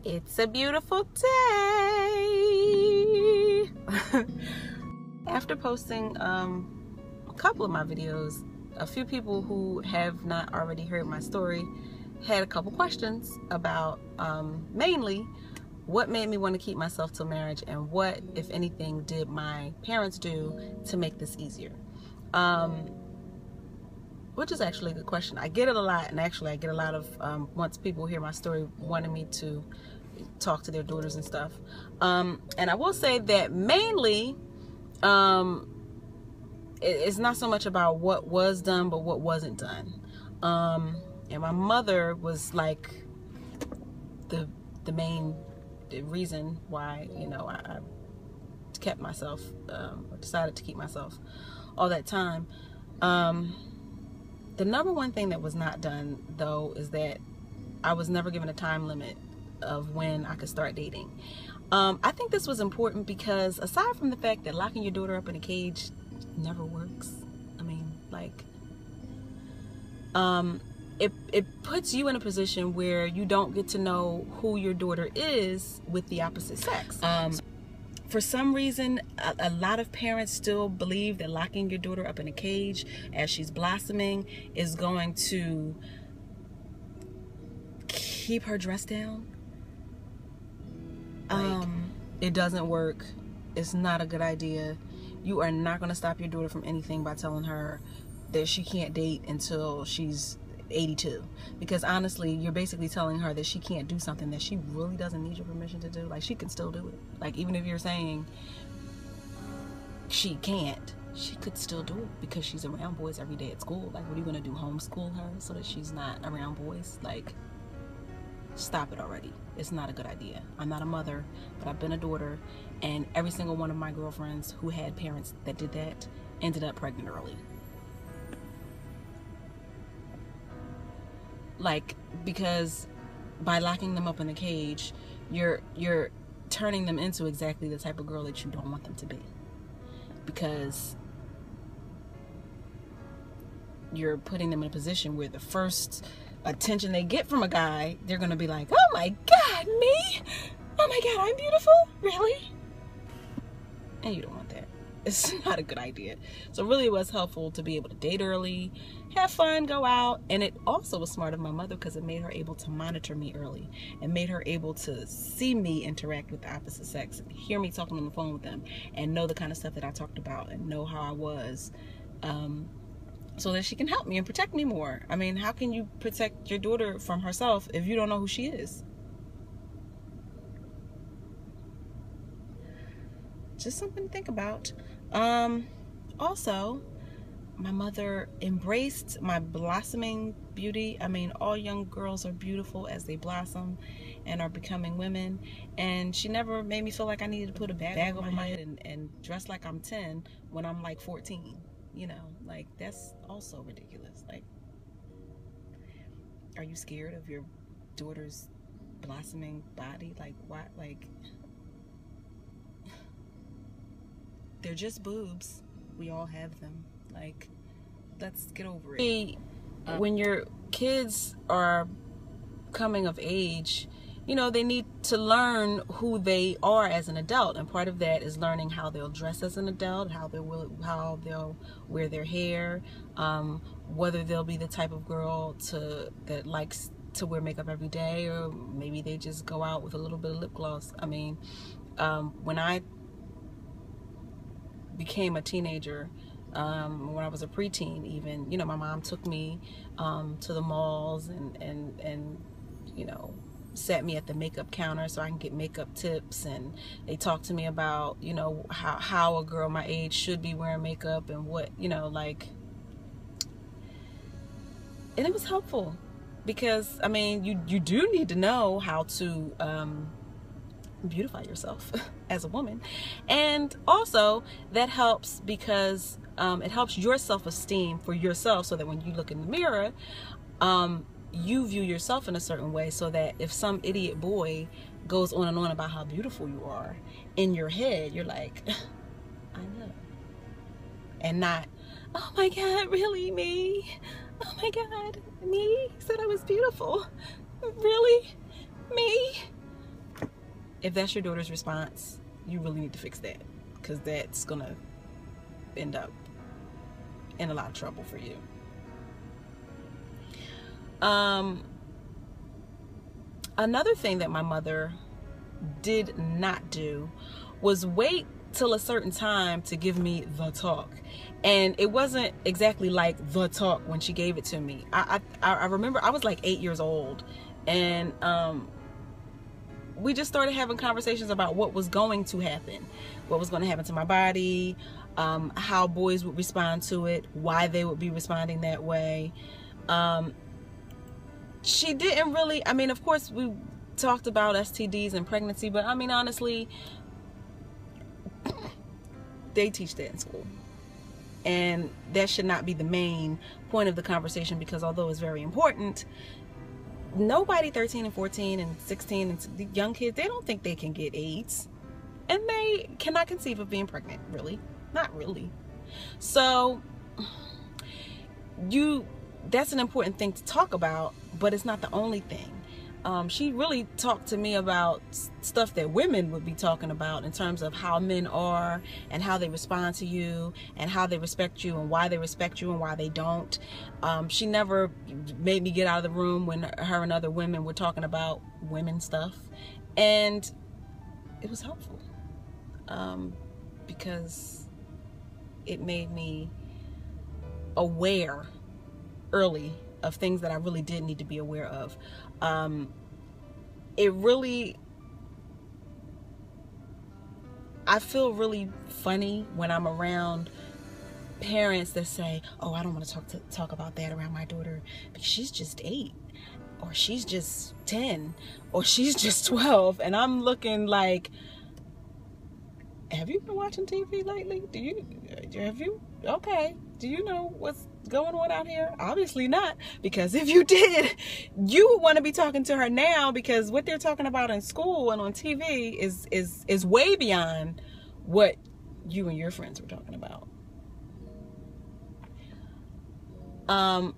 It's a beautiful day. After posting a couple of my videos, a few people who have not already heard my story had a couple questions about mainly what made me want to keep myself till marriage, and what, if anything, did my parents do to make this easier. Which is actually a good question. I get it a lot, and actually I get a lot of once people hear my story wanting me to talk to their daughters and stuff. And I will say that mainly it's not so much about what was done, but what wasn't done. And my mother was like the main reason why, you know, I kept myself, decided to keep myself all that time. The number one thing that was not done, though, is that I was never given a time limit of when I could start dating. I think this was important because, aside from the fact that locking your daughter up in a cage never works, I mean, like, it puts you in a position where you don't get to know who your daughter is with the opposite sex. For some reason, a lot of parents still believe that locking your daughter up in a cage as she's blossoming is going to keep her dress down. It doesn't work. It's not a good idea. You are not going to stop your daughter from anything by telling her that she can't date until she's 82, because honestly, you're basically telling her that she can't do something that she really doesn't need your permission to do. Like, she can still do it. Like, even if you're saying she can't, she could still do it because she's around boys every day at school. Like, what are you gonna do, homeschool her so that she's not around boys? Like, stop it already. It's not a good idea. I'm not a mother, but I've been a daughter, and every single one of my girlfriends who had parents that did that ended up pregnant early. Like, because by locking them up in a cage, you're turning them into exactly the type of girl that you don't want them to be, because you're putting them in a position where the first attention they get from a guy, they're gonna be like, oh my god, me? Oh my god, I'm beautiful? Really? And you don't want that. It's not a good idea. So really, it was helpful to be able to date early, have fun, go out. And it also was smart of my mother because it made her able to monitor me early and made her able to see me interact with the opposite sex and hear me talking on the phone with them and know the kind of stuff that I talked about and know how I was, so that she can help me and protect me more. I mean, how can you protect your daughter from herself if you don't know who she is? Just something to think about. Also, my mother embraced my blossoming beauty. I mean, all young girls are beautiful as they blossom and are becoming women. And she never made me feel like I needed to put a bag over my head and dress like I'm 10 when I'm like 14. You know, like, that's also ridiculous. Like, are you scared of your daughter's blossoming body? Like, what? Like, they're just boobs. We all have them. Like, let's get over it. When your kids are coming of age, you know, they need to learn who they are as an adult, and part of that is learning how they'll dress as an adult, how they'll wear their hair, whether they'll be the type of girl that likes to wear makeup every day, or maybe they just go out with a little bit of lip gloss. I mean, when I became a teenager, when I was a preteen even, you know, my mom took me to the malls and you know, sat me at the makeup counter so I can get makeup tips, and they talked to me about, you know, how a girl my age should be wearing makeup and what, you know, like, and it was helpful because, I mean, you do need to know how to beautify yourself as a woman, and also that helps because it helps your self-esteem for yourself, so that when you look in the mirror, you view yourself in a certain way, so that if some idiot boy goes on and on about how beautiful you are, in your head you're like, I know, and not, oh my god, really, me? Oh my god, me? Said I was beautiful? Really? Me? if that's your daughter's response, you really need to fix that, because that's gonna end up in a lot of trouble for you. Another thing that my mother did not do was wait till a certain time to give me the talk. And it wasn't exactly like the talk when she gave it to me. I remember I was like 8 years old, and we just started having conversations about what was going to happen, what was going to happen to my body, how boys would respond to it, why they would be responding that way. She didn't really, I mean, of course we talked about STDs and pregnancy, but I mean, honestly, they teach that in school, and that should not be the main point of the conversation, because although it's very important, nobody 13 and 14 and 16 and the young kids, they don't think they can get AIDS, and they cannot conceive of being pregnant, really, not really. So that's an important thing to talk about, but it's not the only thing. She really talked to me about stuff that women would be talking about in terms of how men are and how they respond to you and how they respect you and why they respect you and why they don't. She never made me get out of the room when her and other women were talking about women stuff, and it was helpful, because it made me aware early of things that I really did need to be aware of. I feel really funny when I'm around parents that say, oh, I don't want to talk about that around my daughter because she's just 8, or she's just 10, or she's just 12. And I'm looking like, have you been watching TV lately? Okay, do you know what's going on out here? Obviously not, because if you did, you would want to be talking to her now, because what they're talking about in school and on TV is way beyond what you and your friends were talking about. I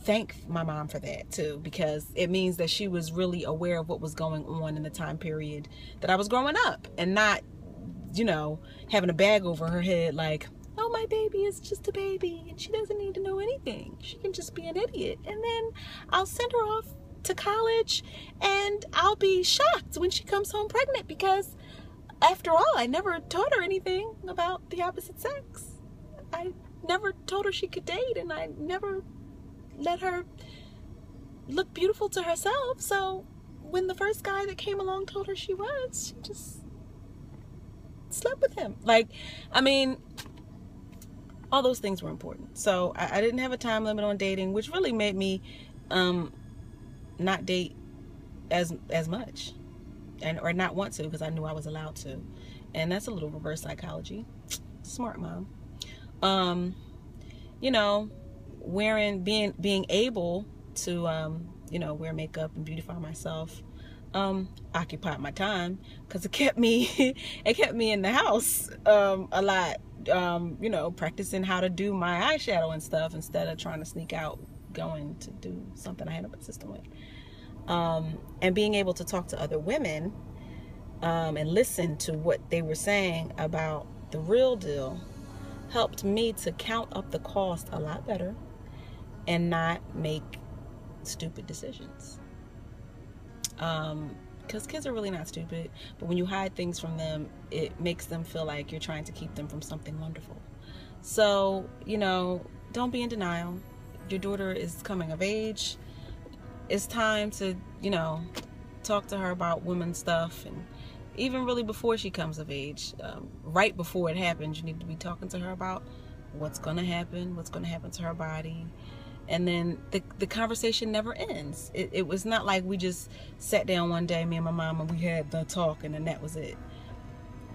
thank my mom for that too, because it means that she was really aware of what was going on in the time period that I was growing up, and not, having a bag over her head like, oh, my baby is just a baby and she doesn't need to know anything. She can just be an idiot. And then I'll send her off to college and I'll be shocked when she comes home pregnant, because after all, I never taught her anything about the opposite sex. I never told her she could date, and I never let her look beautiful to herself. So when the first guy that came along told her she just slept with him. All those things were important. So I didn't have a time limit on dating, which really made me not date as much, or not want to, because I knew I was allowed to. And that's a little reverse psychology. Smart mom. Being able to wear makeup and beautify myself occupied my time, because it kept me in the house a lot, practicing how to do my eyeshadow and stuff, instead of trying to sneak out going to do something I had a system with. And being able to talk to other women and listen to what they were saying about the real deal helped me to count up the cost a lot better and not make stupid decisions. Because kids are really not stupid, but when you hide things from them, it makes them feel like you're trying to keep them from something wonderful. So, don't be in denial. Your daughter is coming of age. It's time to, talk to her about women's stuff, and even really before she comes of age, right before it happens, you need to be talking to her about what's going to happen to her body. And then the conversation never ends. It was not like we just sat down one day, me and my mom, and we had the talk, and then that was it.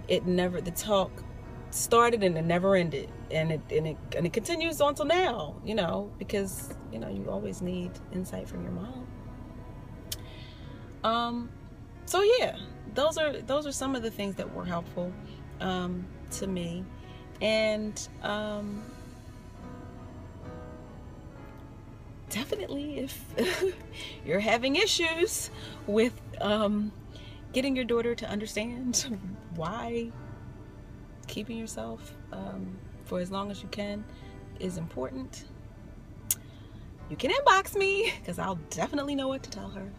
The talk started and it never ended, and it continues on till now, because you always need insight from your mom. So yeah, those are some of the things that were helpful to me. And definitely, if you're having issues with getting your daughter to understand why keeping yourself for as long as you can is important, you can inbox me because I'll definitely know what to tell her.